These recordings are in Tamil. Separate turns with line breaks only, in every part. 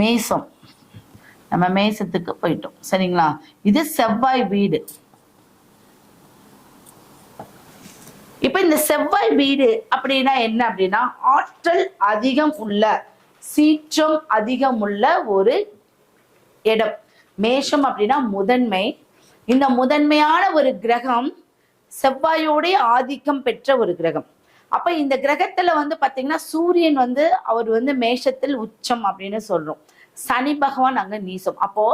மேசம். நம்ம மேசத்துக்கு போயிட்டோம். சரிங்களா? இது செவ்வாய் வீடு. இப்ப இந்த செவ்வாய் வீடு அப்படின்னா என்ன அப்படின்னா, ஆற்றல் அதிகம் உள்ள, சீற்றம் அதிகம் உள்ள ஒரு இடம். மேஷம் அப்படின்னா முதன்மை. இந்த முதன்மையான ஒரு கிரகம் செவ்வாயோடைய ஆதிக்கம் பெற்ற ஒரு கிரகம். அப்ப இந்த கிரகத்துல வந்து பாத்தீங்கன்னா சூரியன் வந்து அவர் வந்து மேஷத்தில் உச்சம் அப்படின்னு சொல்றோம். சனி பகவான் அங்க நீசம். அப்போ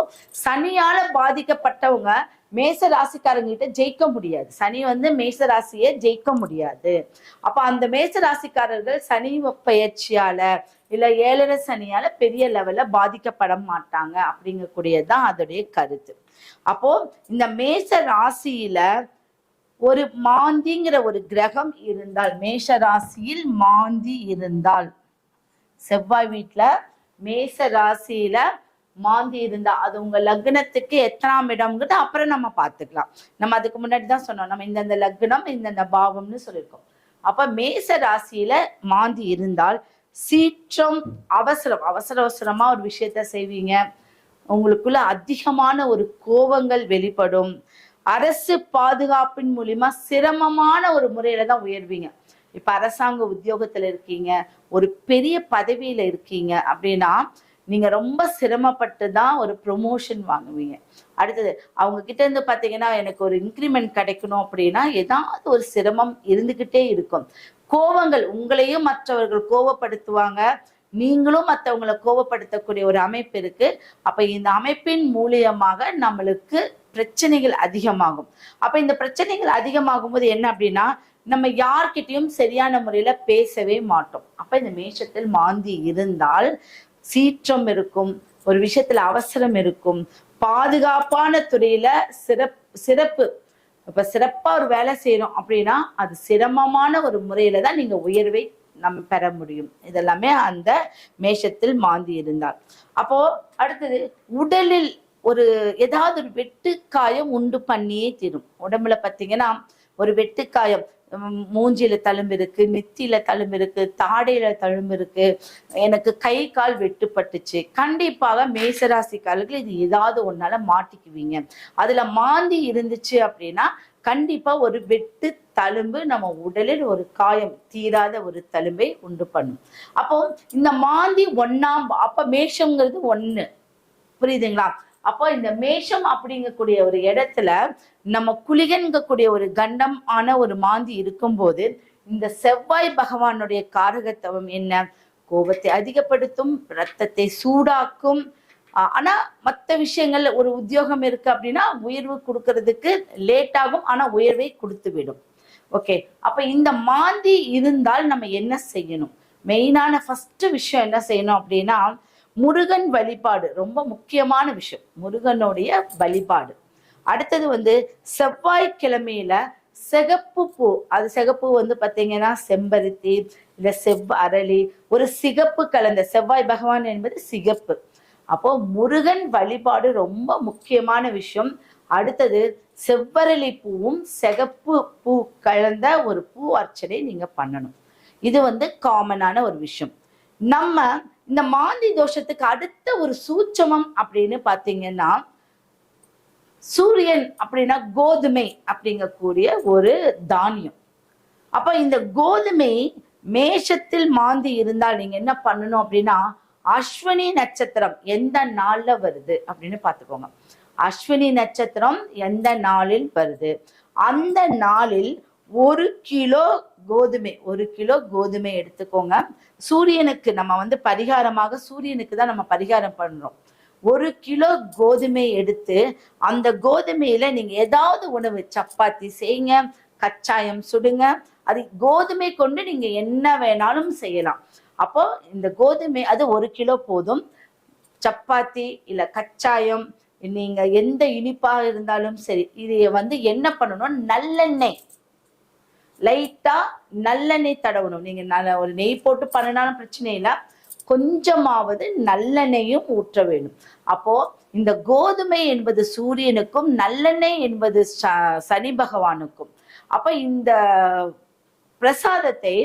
சனியால பாதிக்கப்பட்டவங்க மேச ராசிக்காரங்க கிட்ட ஜெயிக்க முடியாது. சனி வந்து மேச ராசியை ஜெயிக்க முடியாது. அப்ப அந்த மேச ராசிக்காரர்கள் சனி பயிற்சியால இல்ல ஏழரை சனியால பெரிய லெவல்ல பாதிக்கப்பட மாட்டாங்க அப்படிங்கக்கூடியதுதான் அதோடைய கருத்து. அப்போ இந்த மேச ராசியில ஒரு மாந்திங்கிற ஒரு கிரகம் இருந்தால், மேஷ ராசியில் மாந்தி இருந்தால், செவ்வாய் வீட்டுல மேச ராசியில மாந்தி இருந்தா அது உங்க லக்னத்துக்கு எத்தனாம் இடம்ங்கிறது அப்புறம் நம்ம பார்த்துக்கலாம். நம்ம அதுக்கு முன்னாடி தான் சொன்னோம், நம்ம இந்தந்த லக்னம் இந்தந்த பாவம்னு சொல்லியிருக்கோம். அப்ப மேச ராசியில மாந்தி இருந்தால் சீற்றம், அவசரமா ஒரு விஷயத்த செய்வீங்க. உங்களுக்குள்ள அதிகமான ஒரு கோபங்கள் வெளிப்படும். அரசு பாதுகாப்பின் மூலியமா சிரமமான ஒரு முறையில தான் உயர்வீங்க. இப்ப அரசாங்க உத்தியோகத்துல இருக்கீங்க, ஒரு பெரிய பதவியில இருக்கீங்க அப்படின்னா நீங்க ரொம்ப சிரமப்பட்டு தான் ஒரு ப்ரொமோஷன் வாங்குவீங்க. அடுத்தது அவங்க கிட்ட இருந்து பாத்தீங்கன்னா எனக்கு ஒரு இன்க்ரிமெண்ட் கிடைக்கணும் அப்படின்னா ஏதாவது ஒரு சிரமம் இருந்துகிட்டே இருக்கும். கோபங்கள், உங்களையும் மற்றவர்கள் கோபப்படுத்துவாங்க, நீங்களும் மற்றவங்களை கோபப்படுத்தக்கூடிய ஒரு அமைப்பு இருக்கு. அப்ப இந்த அமைப்பின் மூலியமாக நம்மளுக்கு பிரச்சனைகள் அதிகமாகும். அப்ப இந்த பிரச்சனைகள் அதிகமாகும் போது என்ன அப்படின்னா நம்ம யார்கிட்டயும் சரியான முறையில பேசவே மாட்டோம். அப்ப இந்த மேஷத்தில் மாந்தி இருந்தால் சீற்றம் இருக்கும், ஒரு விஷயத்துல அவசரம் இருக்கும், பாதுகாப்பான துறையில சிறப்பு இப்ப சிறப்பா ஒரு வேலை செய்யறோம் அப்படின்னா அது சிரமமான ஒரு முறையில தான் நீங்க உயர்வை நம்ம பெற முடியும். இதெல்லாமே அந்த மேஷத்தில் மாந்தி இருந்தால். அப்போ அடுத்தது உடலில் ஒரு ஏதாவது ஒரு வெட்டுக்காயம் உண்டு பண்ணியே தீரும். உடம்புல பார்த்தீங்கன்னா ஒரு வெட்டுக்காயம், மூஞ்சியில தழும்பு இருக்கு, நெத்தியில தழும்பு இருக்கு, தாடையில தழும்பு இருக்கு, எனக்கு கை கால் வெட்டுப்பட்டுச்சு, கண்டிப்பாக மேசராசிக்காரர்கள் இது ஏதாவது ஒன்னால மாட்டிக்குவீங்க. அதுல மாந்தி இருந்துச்சு அப்படின்னா கண்டிப்பா ஒரு வெட்டு தழும்பு நம்ம உடலில் ஒரு காயம், தீராத ஒரு தழும்பை உண்டு பண்ணும். அப்போ இந்த மாந்தி அப்ப மேஷங்கிறது 1, புரியுதுங்களா? அப்போ இந்த மேஷம் அப்படிங்கக்கூடிய ஒரு இடத்துல நம்ம குளிகன்கக்கூடிய ஒரு கண்டம் ஆன ஒரு மாந்தி இருக்கும்போது இந்த செவ்வாய் பகவானுடைய காரகத்துவம் என்ன? கோபத்தை அதிகப்படுத்தும், ரத்தத்தை சூடாக்கும். ஆனா மற்ற விஷயங்கள்ல ஒரு உத்தியோகம் இருக்கு அப்படின்னா உயர்வு கொடுக்கறதுக்கு லேட் ஆகும், ஆனா உயர்வை கொடுத்து விடும். ஓகே, அப்ப இந்த மாந்தி இருந்தால் நம்ம என்ன செய்யணும்? மெயினான ஃபர்ஸ்ட் விஷயம் என்ன செய்யணும் அப்படின்னா முருகன் வழிபாடு ரொம்ப முக்கியமான விஷயம். முருகனுடைய வழிபாடு. அடுத்தது வந்து செவ்வாய்க்கிழமையில சிகப்பு பூ, அது சிகப்பு வந்து பாத்தீங்கன்னா செம்பருத்தி இல்ல அரளி, ஒரு சிகப்பு கலந்த, செவ்வாய் பகவான் என்பது சிகப்பு. அப்போ முருகன் வழிபாடு ரொம்ப முக்கியமான விஷயம். அடுத்தது செவ்வரளி பூவும் சிகப்பு பூ கலந்த ஒரு பூ அர்ச்சனை நீங்க பண்ணணும். இது வந்து காமனான ஒரு விஷயம். நம்ம இந்த மாந்தி தோஷத்துக்கு அடுத்த ஒரு சூட்சமம் அப்படின்னு பாத்தீங்கன்னா சூரியன் அப்படின்னா கோதுமை அப்படிங்கக்கூடிய ஒரு தானியம். அப்ப இந்த கோதுமை மேஷத்தில் மாந்தி இருந்தால் நீங்க என்ன பண்ணணும் அப்படின்னா அஸ்வினி நட்சத்திரம் எந்த நாள்ல வருது அப்படின்னு பாத்துக்கோங்க. அஸ்வினி நட்சத்திரம் எந்த நாளில் வருது அந்த நாளில் 1 கிலோ கோதுமை எடுத்துக்கோங்க. சூரியனுக்கு நம்ம வந்து பரிகாரமாக சூரியனுக்கு தான் நம்ம பரிகாரம் பண்றோம். 1 கிலோ கோதுமை எடுத்து அந்த கோதுமையில நீங்க ஏதாவது உணவு, சப்பாத்தி செய்யுங்க, கச்சாயம் சுடுங்க, அது கோதுமை கொண்டு நீங்க என்ன வேணாலும் செய்யலாம். அப்போ இந்த கோதுமை அது 1 கிலோ போதும். சப்பாத்தி இல்ல கச்சாயம், நீங்க எந்த இனிப்பாக இருந்தாலும் சரி, இதைய வந்து என்ன பண்ணணும், நல்லெண்ணெய் லைட்டா நல்லெண்ணெய் தடவணும். நீங்க ஒரு நெய் போட்டு பண்ணினாலும் பிரச்சனை இல்லை, கொஞ்சமாவது நல்லெண்ணெயும் ஊற்ற வேண்டும். அப்போ இந்த கோதுமை என்பது சூரியனுக்கும், நல்லெண்ணெய் என்பது சனி பகவானுக்கும். அப்ப இந்த பிரசாதத்தை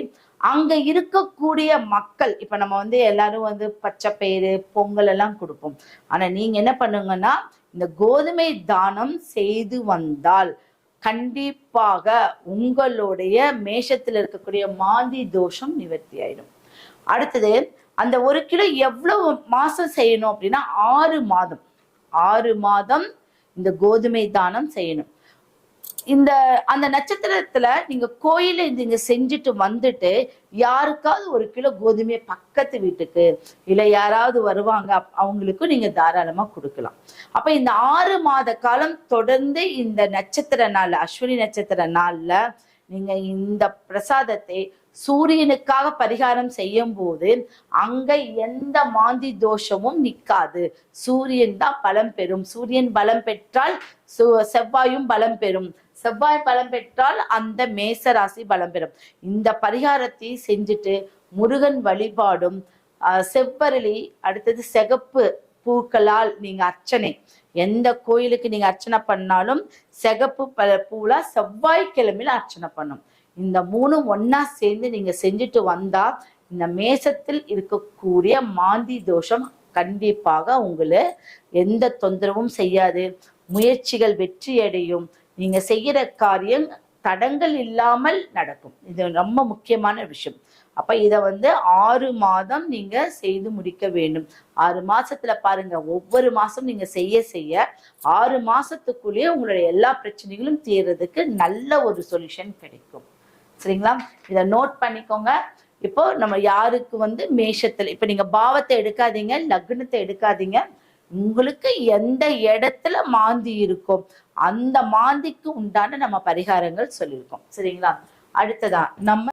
அங்க இருக்கக்கூடிய மக்கள், இப்ப நம்ம வந்து எல்லாரும் வந்து பச்சை பயிறு பொங்கல் எல்லாம் கொடுப்போம். ஆனா நீங்க என்ன பண்ணுங்கன்னா, இந்த கோதுமை தானம் செய்து வந்தால் கண்டிப்பாக உங்களுடைய மேஷத்துல இருக்கக்கூடிய மாந்தி தோஷம் நிவர்த்தி ஆயிடும். அடுத்தது, அந்த 1 கிலோ எவ்வளவு மாசம் செய்யணும் அப்படின்னா 6 மாதம். 6 மாதம் இந்த கோதுமை தானம் செய்யணும். அந்த நட்சத்திரத்துல நீங்க கோயில நீங்க செஞ்சுட்டு வந்துட்டு யாருக்காவது 1 கிலோ கோதுமையை பக்கத்து வீட்டுக்கு இல்ல யாராவது வருவாங்க அவங்களுக்கும் நீங்க தாராளமா கொடுக்கலாம். அப்ப இந்த 6 மாத காலம் தொடர்ந்து இந்த நட்சத்திர நாள், அஸ்வினி நட்சத்திர நாள்ல நீங்க இந்த பிரசாதத்தை சூரியனுக்காக பரிகாரம் செய்யும் போது அங்க எந்த மாந்தி தோஷமும் நிக்காது. சூரியன் தான் பலம் பெறும். சூரியன் பலம் பெற்றால் செவ்வாயும் பலம் பெறும். செவ்வாய் பலம் பெற்றால் அந்த மேச ராசி பலம் பெறும். இந்த பரிகாரத்தை செஞ்சுட்டு முருகன் வழிபாடும் செவ்வரளி, அடுத்தது சிகப்பு பூக்களால் நீங்க அர்ச்சனை, எந்த கோயிலுக்கு நீங்க அர்ச்சனை பண்ணாலும் சிகப்பு பூல செவ்வாய்க்கிழமையில அர்ச்சனை பண்ணும். இந்த 3 ஒன்னா சேர்ந்து நீங்க செஞ்சுட்டு வந்தா இந்த மேசத்தில் இருக்கக்கூடிய மாந்தி தோஷம் கண்டிப்பாக உங்களை எந்த தொந்தரவும் செய்யாது. முயற்சிகள் வெற்றி அடையும். நீங்க செய்யற காரியம் தடங்கள் இல்லாமல் நடக்கும். இது ரொம்ப முக்கியமான விஷயம். அப்ப இத வந்து 6 மாதம் நீங்க செய்து முடிக்க வேண்டும். 6 மாசத்துல பாருங்க, ஒவ்வொரு மாசம் நீங்க செய்ய செய்ய 6 மாசத்துக்குள்ளேயே உங்களுடைய எல்லா பிரச்சனைகளும் தீர்றதுக்கு நல்ல ஒரு சொல்யூஷன் கிடைக்கும். சரிங்களா? இத நோட் பண்ணிக்கோங்க. இப்போ நம்ம யாருக்கு வந்து மேஷத்துல, இப்ப நீங்க பாவத்தை எடுக்காதீங்க, லக்னத்தை எடுக்காதீங்க. உங்களுக்கு எந்த இடத்துல மாந்தி இருக்கும் அந்த மாந்திக்கு உண்டான நம்ம பரிகாரங்கள் சொல்லியிருக்கோம். சரிங்களா? அடுத்ததா நம்ம